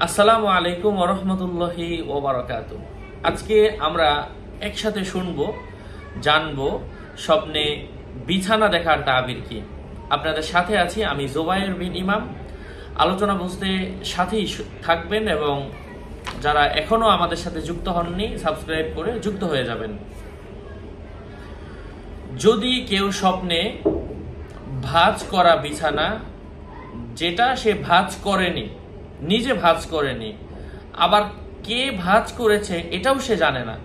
আসসালামু আলাইকুম ওয়া রাহমাতুল্লাহি ওয়া বারাকাতুহু। আজকে আমরা একসাথে শুনবো, জানবো স্বপ্নে বিছানা দেখার তাবির কি। আপনাদের সাথে আছি আমি জুবায়ের বিন ইমাম। আলোচনা বুঝতে সাথেই থাকবেন এবং যারা এখনো আমাদের সাথে যুক্ত হননি সাবস্ক্রাইব করে যুক্ত হয়ে যাবেন। যদি কেউ স্বপ্নে ভাঁজ করা বিছানা, যেটা সে ভাঁজ করেনি, নিজে ভাঁজ করেনি, আবার কে ভাঁজ করেছে এটাও সে জানে না,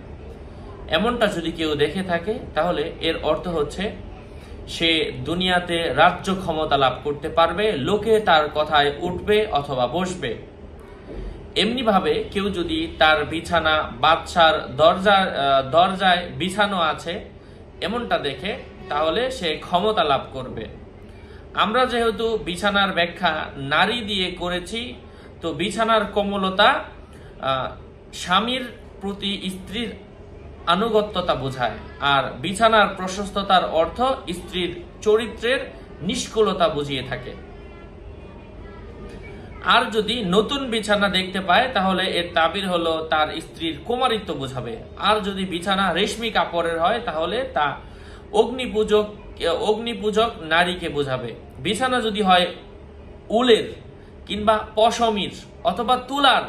এমনটা যদি কেউ দেখে থাকে তাহলে এর অর্থ হচ্ছে সে দুনিয়াতে রাজ্য ক্ষমতা লাভ করতে পারবে, লোকে তার কথায় উঠবে অথবা বসবে। এমনিভাবে কেউ যদি তার বিছানা বাদশার দরজায় বিছানো আছে এমনটা দেখে তাহলে সে ক্ষমতা লাভ করবে। আমরা যেহেতু বিছানার ব্যাখ্যা নারী দিয়ে করেছি, তো বিছানার কোমলতা স্বামীর প্রতি স্ত্রীর আনুগত্যতা বোঝায়, আর বিছানার প্রশস্ততার অর্থ স্ত্রীর চরিত্রের নিষ্কলতা বুঝিয়ে থাকে। আর যদি নতুন বিছানা দেখতে পায় তাহলে এর তাবির হলো তার স্ত্রীর কুমারিত্ব বোঝাবে। আর যদি বিছানা রেশমি কাপড়ের হয় তাহলে তা অগ্নিপূজক নারীকে বোঝাবে। বিছানা যদি হয় উলের কিংবা পশমির অথবা তুলার,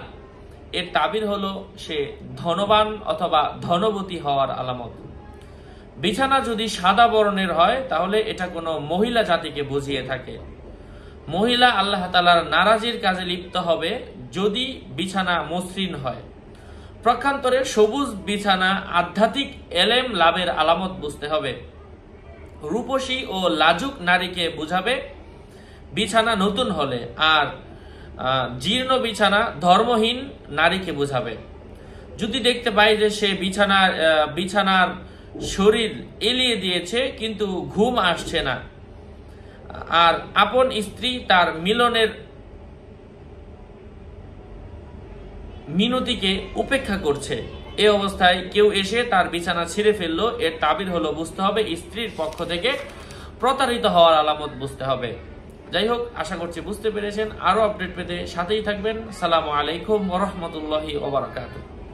এর তাবির হলো সে ধনবান অথবা ধনবতী হওয়ার আলামত। বিছানা যদি সাদা বর্ণের হয় তাহলে এটা কোনো মহিলা জাতিকে বুঝিয়ে থাকে। মহিলা আল্লাহ তাআলার নারাজির কাজে লিপ্ত হবে যদি বিছানা মসৃণ হয়। পক্ষান্তরে সবুজ বিছানা আধ্যাত্মিক এলেম লাভের আলামত বুঝতে হবে। রূপসী ও লাজুক নারীকে বুঝাবে বিছানা নতুন হলে, আর জীর্ণ বিছানা ধর্মহীন নারীকে বুঝাবে। যদি দেখতে পাই যে সে বিছানার শরীর এলিয়ে দিয়েছে কিন্তু ঘুম আসছে না, আর আপন স্ত্রী তার মিলনের মিনতিকে উপেক্ষা করছে, এই অবস্থায় কেউ এসে তার বিছানা ছিঁড়ে ফেললো, এর তাবির হলো বুঝতে হবে স্ত্রীর পক্ষ থেকে প্রতারিত হওয়ার আলামত বুঝতে হবে। যাই হোক, আশা করছি বুঝতে পেরেছেন। আরো আপডেট পেতে সাথেই থাকবেন। আসসালামু আলাইকুম ওয়া রাহমাতুল্লাহি ওয়া বারাকাতুহু।